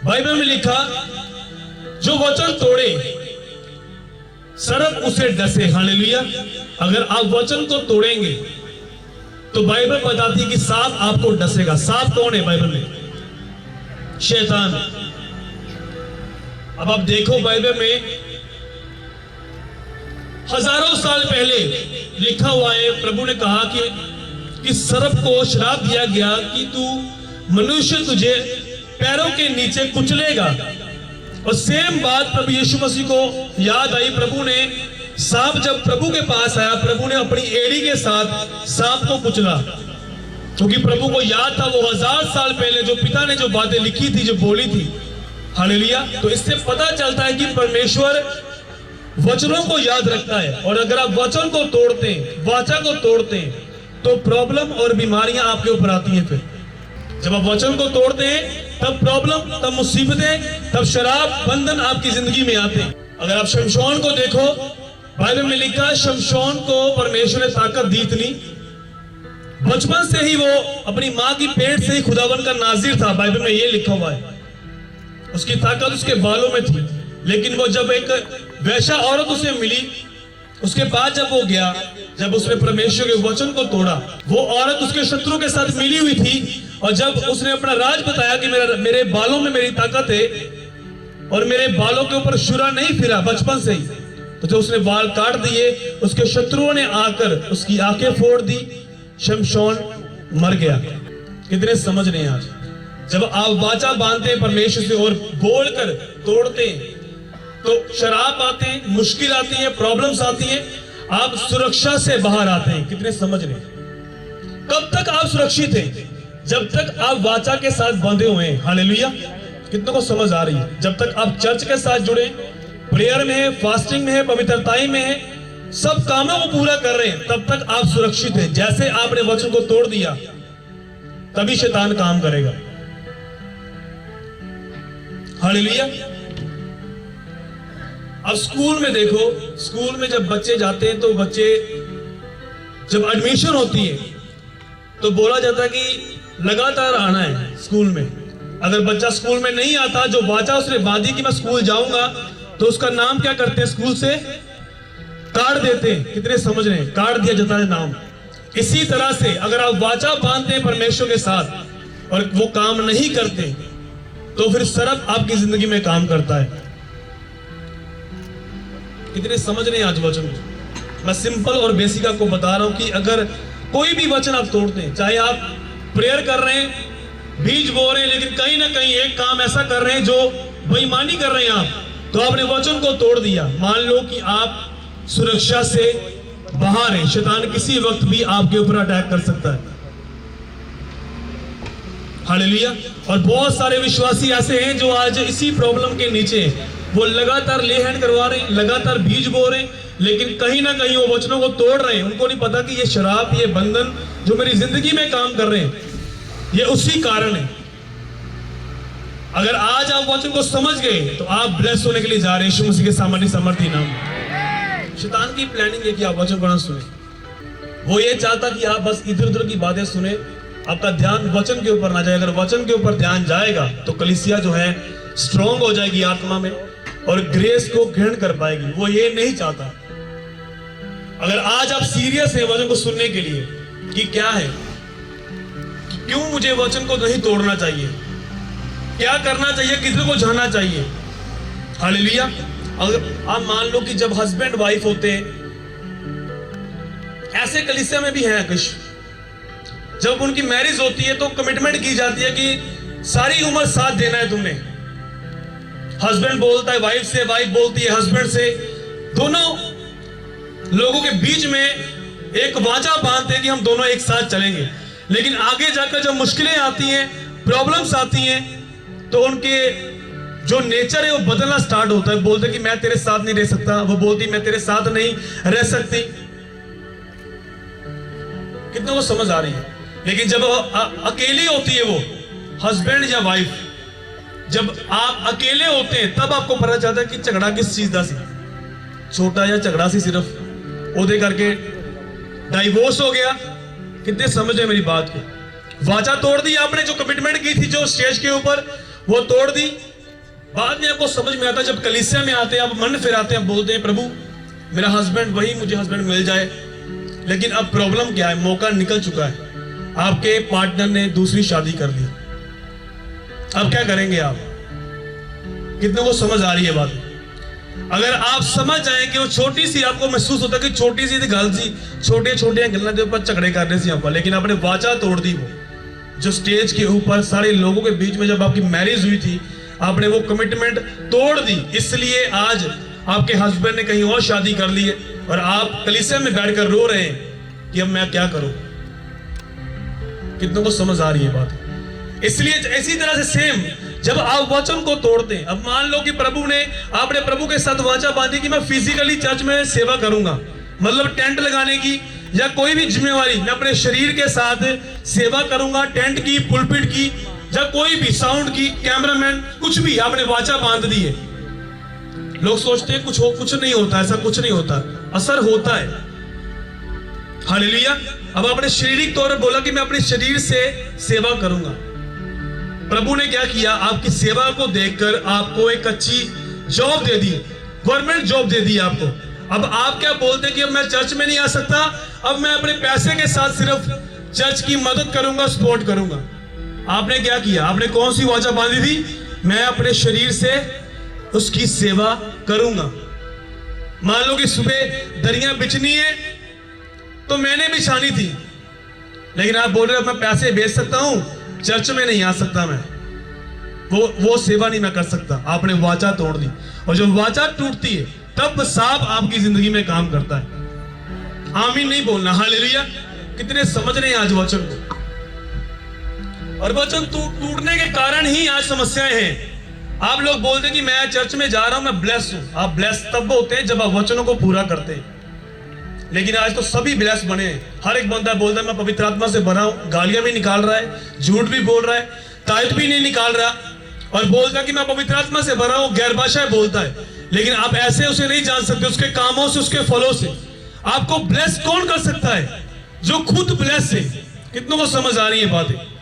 Bible में लिखा, जो वचन तोड़े सर्प उसे डसे। हालेलुया। अगर आप वचन को तोड़ेंगे तो बाइबल बताती है कि सांप आपको डसेगा। सांप कौन है बाइबल में? शैतान। अब आप देखो बाइबल में हजारों साल पहले लिखा हुआ है, प्रभु ने कहा कि सर्प को श्राप दिया गया कि तू मनुष्य तुझे पैरों के नीचे कुचलेगा। और सेम बात प्रभु यीशु मसीह को याद आई। प्रभु ने सांप जब प्रभु के पास आया, प्रभु ने अपनी एड़ी के साथ सांप को कुचला, क्योंकि प्रभु को याद था वो 1000 साल पहले जो पिता ने जो बातें लिखी थी, जो बोली थी। हालेलुया। तो इससे पता चलता है कि परमेश्वर वचनों को याद रखता है। और अगर आप वचन को तोड़ते हैं, वाचा को तोड़ते हैं, तो प्रॉब्लम और बीमारियां आपके ऊपर आती हैं। फिर जब आप वचन को तोड़ते हैं तब प्रॉब्लम, तब मुसीबतें, तब शराब, बंधन आपकी जिंदगी में आते हैं। अगर आप शमशोन को देखो, बाइबल में लिखा शमशोन को परमेश्वर ने ताकत दी इतनी, बचपन से ही वो अपनी मां की पेट से ही खुदावन का नाजिर था। बाइबल में ये लिखा हुआ है। उसकी ताकत उसके बालों में थी। लेकिन वो जब एक वैश्या औरत उसे मिली, उसके बाद जब वो गया, जब उसने परमेश्वर के वचन को तोड़ा, वो औरत उसके शत्रु के साथ मिली हुई थी। और जब उसने अपना राज बताया कि मेरे बालों में मेरी ताकत है और मेरे बालों के ऊपर शुरा नहीं फिरा बचपन से ही, तो जब उसने बाल काट दिए, उसके शत्रुओं ने आकर उसकी आंखें फोड़ दी, शमशोन मर गया। कितने समझ रहे हैं आज? जब आप वाचा बांधते हैं परमेश्वर से और बोलकर तोड़ते हैं, तो शराब आते हैं, मुश्किल आती है, प्रॉब्लम्स आती हैं, आप सुरक्षा से बाहर आते हैं। कितने समझ रहे हैं? कब तक आप सुरक्षित हैं? जब तक आप वाचा के साथ बंधे हुए हैं। हालेलुया। कितनों को समझ आ रही है? जब तक आप चर्च के साथ जुड़े, प्रेयर में है, फास्टिंग में है, पवित्रताई में है, सब कामों को पूरा कर रहे हैं, तब तक आप सुरक्षित हैं। जैसे आपने वचन को तोड़ दिया, तभी शैतान काम करेगा। हालेलुया। अब स्कूल में देखो, स्कूल में जब बच्चे जाते हैं तो बच्चे जब एडमिशन होती है तो बोला जाता है कि लगातार आना है स्कूल में। अगर बच्चा स्कूल में नहीं आता, जो वाचा उसने बांधी कि मैं स्कूल जाऊंगा, तो उसका नाम क्या करते हैं? स्कूल से काट देते हैं। कितने समझ रहे हैं? काट दिया जाता है नाम। इसी तरह से अगर आप वाचा बांधते हैं परमेश्वर के साथ और वो काम नहीं करते, तो फिर सर्प आपकी जिंदगी में काम करता है। कितने समझ रहे हैं आज वचन को? मैं सिंपल और बेसिक आपको बता रहा हूं कि अगर कोई भी वचन आप तोड़ते हैं, चाहे आप प्रेयर कर रहे हैं, बीज बो रहे हैं, लेकिन कहीं ना कहीं एक काम ऐसा कर रहे हैं जो बेईमानी कर रहे हैं आप, तो आपने वचन को तोड़ दिया। मान लो कि आप सुरक्षा से बाहर हैं, शैतान किसी वक्त भी आपके ऊपर अटैक कर सकता है। हालेलुया। और बहुत सारे विश्वासी ऐसे हैं जो आज इसी प्रॉब्लम के नीचे हैं। वो लगातार ले हैंड करवा रहे हैं, लगातार बीज बो रहे हैं, लेकिन कहीं ना कहीं वो वचनों को तोड़ रहे हैं। उनको नहीं पता कि ये शराब, ये बंधन जो मेरी जिंदगी में काम कर रहे हैं, ये उसी कारण है। अगर आज आप वचन को समझ गए तो आप ब्लेस होने के लिए जा रहे हैं। यीशु मसीह के सामर्थ्य समर्थी नाम। शैतान की प्लानिंग है कि आप वचन को ना सुने। वो ये चाहता कि आप बस इधर उधर की बातें सुने, आपका ध्यान वचन के ऊपर ना जाए। अगर वचन के ऊपर ध्यान जाएगा तो कलीसिया जो है स्ट्रॉन्ग हो जाएगी आत्मा में और ग्रेस को ग्रहण कर पाएगी। वो ये नहीं चाहता। अगर आज आप सीरियस हैं वचन को सुनने के लिए कि क्या है, कि क्यों मुझे वचन को नहीं तोड़ना चाहिए, क्या करना चाहिए, किधर को जाना चाहिए। हालेलुया। अगर आप मान लो कि जब हस्बैंड वाइफ होते हैं, ऐसे कलीसिया में भी है कुछ, जब उनकी मैरिज होती है तो कमिटमेंट की जाती है कि सारी उम्र साथ देना है तुमने। हस्बैंड बोलता है वाइफ से, वाइफ बोलती है हस्बैंड से, दोनों लोगों के बीच में एक वाचा बांधते हैं कि हम दोनों एक साथ चलेंगे। लेकिन आगे जाकर जब मुश्किलें आती हैं, प्रॉब्लम्स आती हैं, तो उनके जो नेचर है वो बदलना स्टार्ट होता है। बोलते कि मैं तेरे साथ नहीं रह सकता, वो बोलती मैं तेरे साथ नहीं रह सकती। कितना वो समझ आ रही है? लेकिन जब अकेली होती है वो हस्बैंड या वाइफ, जब आप अकेले होते हैं तब आपको पता चलता है कि झगड़ा किस चीज का सी, छोटा या झगड़ा सी सिर्फ ओदे करके डाइवोर्स हो गया। कितने समझ रहे मेरी बात को? वाचा तोड़ दी आपने, जो कमिटमेंट की थी जो स्टेज के ऊपर, वो तोड़ दी। बाद में आपको समझ में आता है, जब कलीसिया में आते हैं, आप मन फिराते हैं, आप बोलते हैं प्रभु मेरा हस्बैंड, वही मुझे हस्बैंड मिल जाए। लेकिन अब प्रॉब्लम क्या है, मौका निकल चुका है, आपके पार्टनर ने दूसरी शादी कर ली। अब क्या करेंगे आप? कितने को समझ आ रही है बात? अगर आप समझ जाए कि वो छोटी सी, आपको महसूस होता है कि छोटी सी गल सी, छोटे छोटे गल्ला के ऊपर झगड़े कर रहे थे आप, लेकिन आपने वाचा तोड़ दी। वो जो स्टेज के ऊपर सारे लोगों के बीच में जब आपकी मैरिज हुई थी, आपने वो कमिटमेंट तोड़ दी। इसलिए आज आपके हस्बैंड ने कहीं और शादी कर ली है और आप कलीसिया में बैठकर रो रहे हैं कि अब मैं क्या करूं। कितनों को समझ आ रही है बात? इसलिए इसी तरह से सेम, जब आप वचन को तोड़ते हैं, अब मान लो कि आपने प्रभु के साथ वाचा बांधी कि मैं फिजिकली चर्च में सेवा करूंगा, मतलब टेंट लगाने की या कोई भी जिम्मेवारी मैं अपने शरीर के साथ सेवा करूंगा, टेंट की, पुलपिट की, या कोई भी साउंड की, कैमरामैन, कुछ भी आपने वाचा बांध दी है। लोग सोचते हैं कुछ नहीं होता, ऐसा कुछ नहीं होता, असर होता है। हालेलुया। अब आपने शारीरिक तौर पर बोला कि मैं अपने शरीर से सेवा करूंगा। प्रभु ने क्या किया, आपकी सेवा को देखकर आपको एक अच्छी जॉब दे दी, गवर्नमेंट जॉब दे दी आपको। अब आप क्या बोलते हैं कि अब मैं चर्च में नहीं आ सकता, अब मैं अपने पैसे के साथ सिर्फ चर्च की मदद करूंगा, सपोर्ट करूंगा। आपने क्या किया? आपने कौन सी वाचा बांधी थी? मैं अपने शरीर से उसकी सेवा करूंगा। मान लो कि सुबह दरियां बिछनी है तो मैंने बिछानी थी, लेकिन आप बोल रहे हो मैं पैसे भेज सकता हूं, चर्च में नहीं आ सकता, मैं वो सेवा नहीं मैं कर सकता। आपने वाचा तोड़ दी, और जब वाचा टूटती है तब सांप आपकी जिंदगी में काम करता है। आमीन नहीं बोलना। हालेलुया। कितने समझ रहे हैं आज वचन को? और वचन टूटने के कारण ही आज समस्याएं हैं। आप लोग बोलते हैं कि मैं चर्च में जा रहा हूं, मैं ब्लेस हूं। आप ब्लेस तब होते हैं जब आप वचनों को पूरा करते हैं, लेकिन आज तो सभी ब्लेस बने हैं। हर एक बंदा बोलता है मैं पवित्र आत्मा से भरा हूं, गालियां भी निकाल रहा है, झूठ भी बोल रहा है, तायत भी नहीं निकाल रहा, और बोलता कि मैं पवित्र आत्मा से भरा हूं, गैर भाषाएं बोलता है। लेकिन आप ऐसे उसे नहीं जान सकते, उसके कामों से, उसके फलों से। आपको ब्लेस कौन कर सकता है? जो खुद ब्लेस है। कितनों को समझ आ रही है बातें?